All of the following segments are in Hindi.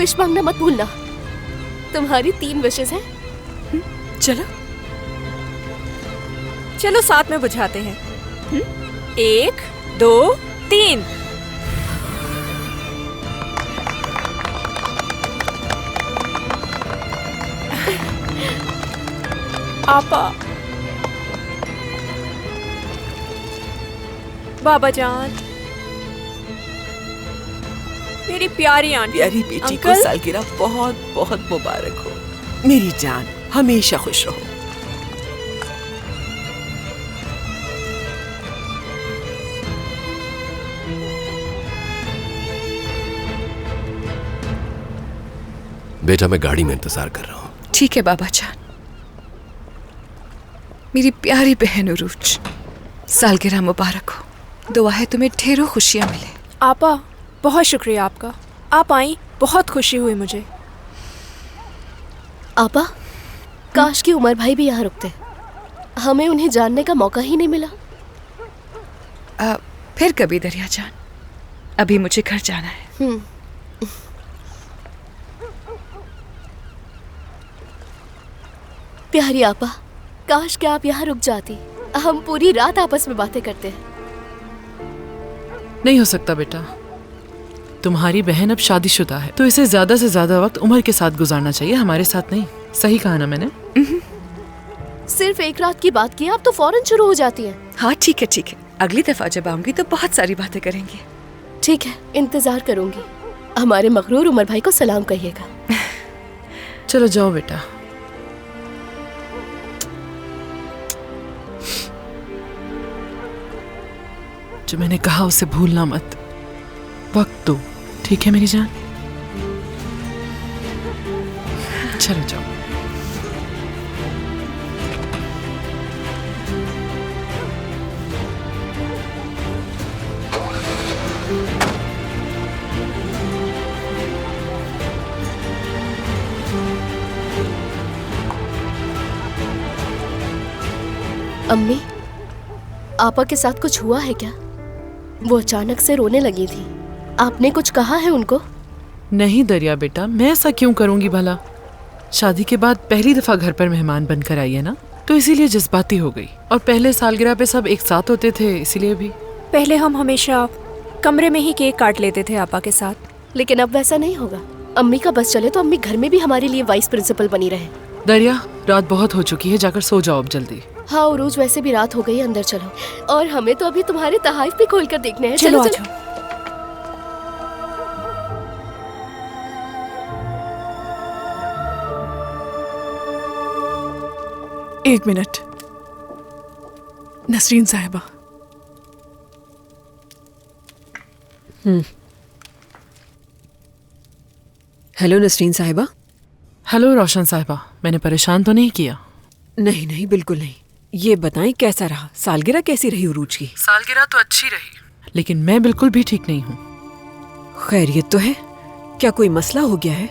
विश मांगना मत भूलना। तुम्हारी 3 विशेस हैं। चलो चलो साथ में बुझाते हैं। 1 2 3। आपा, बाबा जान, मेरी प्यारी आंटी, प्यारी बेटी को सालगिरह बहुत बहुत मुबारक हो। मेरी जान हमेशा खुश रहो। बेटा मैं गाड़ी में इंतजार कर रहा हूँ। ठीक है बाबा जान। मेरी प्यारी बहन उरूज, सालगिरह मुबारक हो। दुआ है तुम्हें ढेरों खुशियाँ मिले। आपा बहुत शुक्रिया आपका, आप आई, बहुत खुशी हुई मुझे। आपा, काश कि उमर भाई भी यहाँ रुकते, हमें उन्हें जानने का मौका ही नहीं मिला। फिर कभी दरिया जान, अभी मुझे घर जाना है। प्यारी आपा, काश कि आप यहाँ रुक जाती, हम पूरी रात आपस में बातें करते हैं। नहीं हो सकता बेटा, तुम्हारी बहन अब शादीशुदा है तो इसे ज्यादा से ज्यादा वक्त उमर के साथ गुजारना चाहिए, हमारे साथ नहीं। सही कहा ना मैंने? सिर्फ एक रात की बात की, आप तो फौरन शुरू हो जाती हैं। हाँ ठीक है ठीक है, अगली दफा जब आऊंगी तो बहुत सारी बातें करेंगे। ठीक है, इंतजार करूंगी। हमारे मगरूर उमर भाई को सलाम कहिएगा। चलो जाओ बेटा। जो मैंने कहा उसे भूलना मत। वक्त दो, ठीक है मेरी जान? चलो जाओ। अम्मी, आपा के साथ कुछ हुआ है क्या? वो अचानक से रोने लगी थी, आपने कुछ कहा है उनको? नहीं दरिया बेटा, मैं ऐसा क्यों करूंगी भला? शादी के बाद पहली दफा घर पर मेहमान बनकर आई है ना, तो इसीलिए जज्बाती हो गई। और पहले सालगिरह पे सब एक साथ होते थे, इसीलिए भी। पहले हम हमेशा कमरे में ही केक काट लेते थे आपा के साथ, लेकिन अब वैसा नहीं होगा। अम्मी का बस चले तो अम्मी घर में भी हमारे लिए वाइस प्रिंसिपल बनी रहे। दरिया, रात बहुत हो चुकी है, जाकर सो जाओ अब जल्दी। हाँ उरूज, वैसे भी रात हो गई, अंदर चलो। और हमें तो अभी तुम्हारे तहाइफ भी खोल कर देखने हैं। चलो, चलो, चलो। एक मिनट, नसरीन साहिबा। हेलो नसरीन साहिबा। हेलो रोशन साहिबा, मैंने परेशान तो नहीं किया? नहीं नहीं, बिल्कुल नहीं। ये बताएं कैसा रहा, सालगिरह कैसी रही उरूज की? सालगिरह तो अच्छी रही, लेकिन मैं बिल्कुल भी ठीक नहीं हूँ। खैरियत तो है? क्या कोई मसला हो गया है?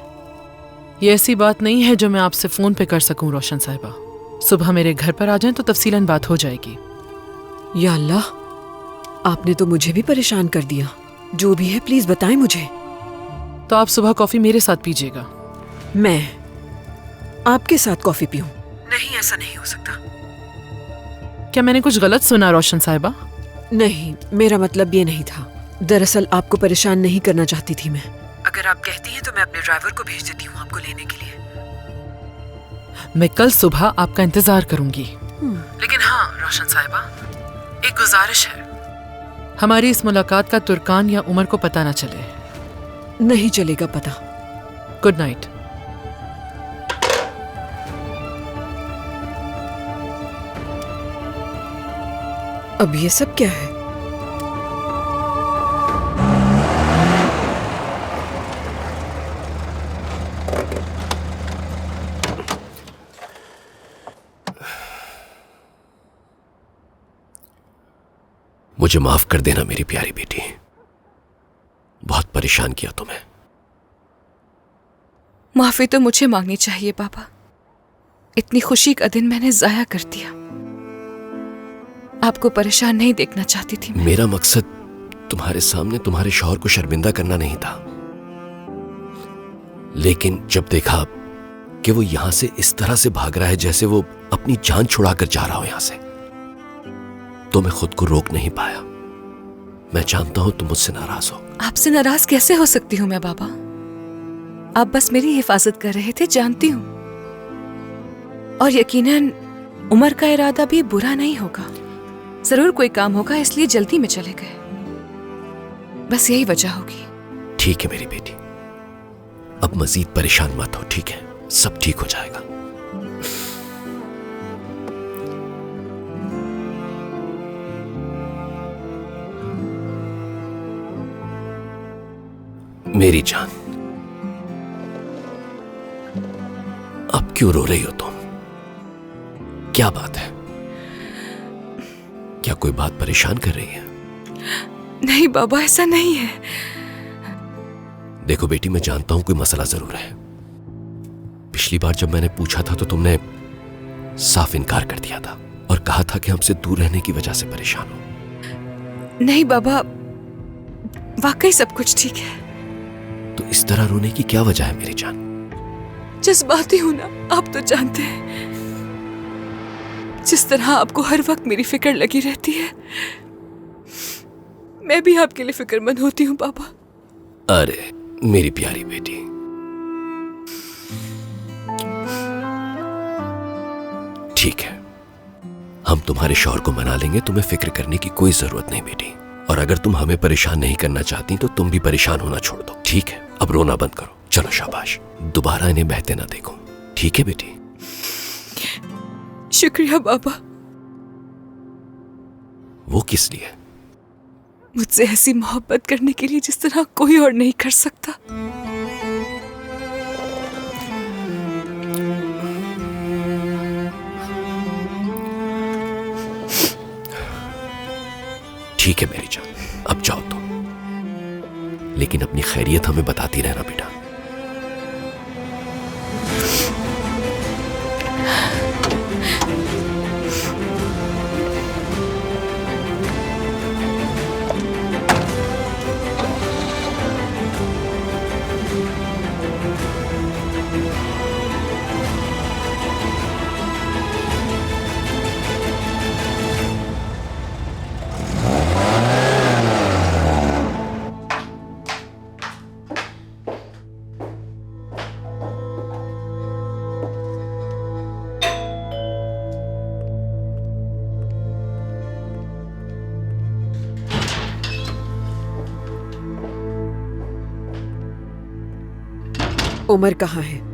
ये ऐसी बात नहीं है जो मैं आपसे फोन पे कर सकूं रोशन साहिबा। सुबह मेरे घर पर आ जाएं तो तफसीलन बात हो जाएगी। या अल्लाह, आपने तो मुझे भी परेशान कर दिया। जो भी है प्लीज बताएं मुझे। तो आप सुबह कॉफी मेरे साथ पीजिएगा। मैं आपके साथ कॉफी पीऊं? नहीं, ऐसा नहीं हो सकता। क्या मैंने कुछ गलत सुना रोशन साहिबा? नहीं, मेरा मतलब ये नहीं था। दरअसल आपको परेशान नहीं करना चाहती थी मैं। अगर आप कहती हैं तो मैं अपने ड्राइवर को भेज देती हूँ आपको लेने के लिए। मैं कल सुबह आपका इंतजार करूंगी। लेकिन हाँ रोशन साहिबा, एक गुजारिश है, हमारी इस मुलाकात का तुर्कान या उमर को पता ना चले। नहीं चलेगा पता। Good night. अब ये सब क्या है? मुझे माफ कर देना मेरी प्यारी बेटी, बहुत परेशान किया तुम्हें। माफी तो मुझे मांगनी चाहिए बाबा, इतनी खुशी का दिन मैंने जाया कर दिया। आपको परेशान नहीं देखना चाहती थी मैं। मेरा मकसद तुम्हारे सामने तुम्हारे शौहर को शर्मिंदा करना नहीं था। लेकिन जब देखा कि वो यहां से इस तरह से भाग रहा है जैसे वो अपनी जान छुड़ाकर जा रहा हो यहां से, तो मैं खुद को रोक नहीं पाया। मैं जानता हूं तुम मुझसे नाराज हो। आपसे नाराज कैसे हो सकती हूँ मैं बाबा? आप बस मेरी हिफाजत कर रहे थे, जानती हूँ। और यकीनन उमर का इरादा भी बुरा नहीं होगा। जरूर कोई काम होगा, इसलिए जल्दी में चले गए। बस यही वजह होगी। ठीक है मेरी बेटी, अब मजीद परेशान मत हो, ठीक है? सब ठीक हो जाएगा। मेरी जान, अब क्यों रो रही हो तुम? क्या बात है? क्या कोई बात परेशान कर रही है? नहीं बाबा, ऐसा नहीं है। देखो बेटी, मैं जानता हूं कोई मसला जरूर है। पिछली बार जब मैंने पूछा था तो तुमने साफ इनकार कर दिया था और कहा था कि हमसे दूर रहने की वजह से परेशान हो। नहीं बाबा, वाकई सब कुछ ठीक है। तो इस तरह रोने की क्या वजह है मेरी जान? जज्बाती हूं ना, आप तो जानते हैं। जिस तरह आपको हर वक्त मेरी फिक्र लगी रहती है, मैं भी आपके लिए फिक्रमंद होती हूँ बाबा। अरे मेरी प्यारी बेटी, ठीक है, हम तुम्हारे शौहर को मना लेंगे। तुम्हें फिक्र करने की कोई जरूरत नहीं बेटी। और अगर तुम हमें परेशान नहीं करना चाहती तो तुम भी परेशान होना छोड़ दो, ठीक है? अब रोना बंद करो। चलो शाबाश, दोबारा इन्हें बहते ना देखो, ठीक है बेटी? शुक्रिया बाबा। वो किस लिए? मुझसे ऐसी मोहब्बत करने के लिए जिस तरह कोई और नहीं कर सकता। ठीक है मेरी जान, अब जाओ तुम, लेकिन अपनी खैरियत हमें बताती रहना बेटा। उमर कहाँ है?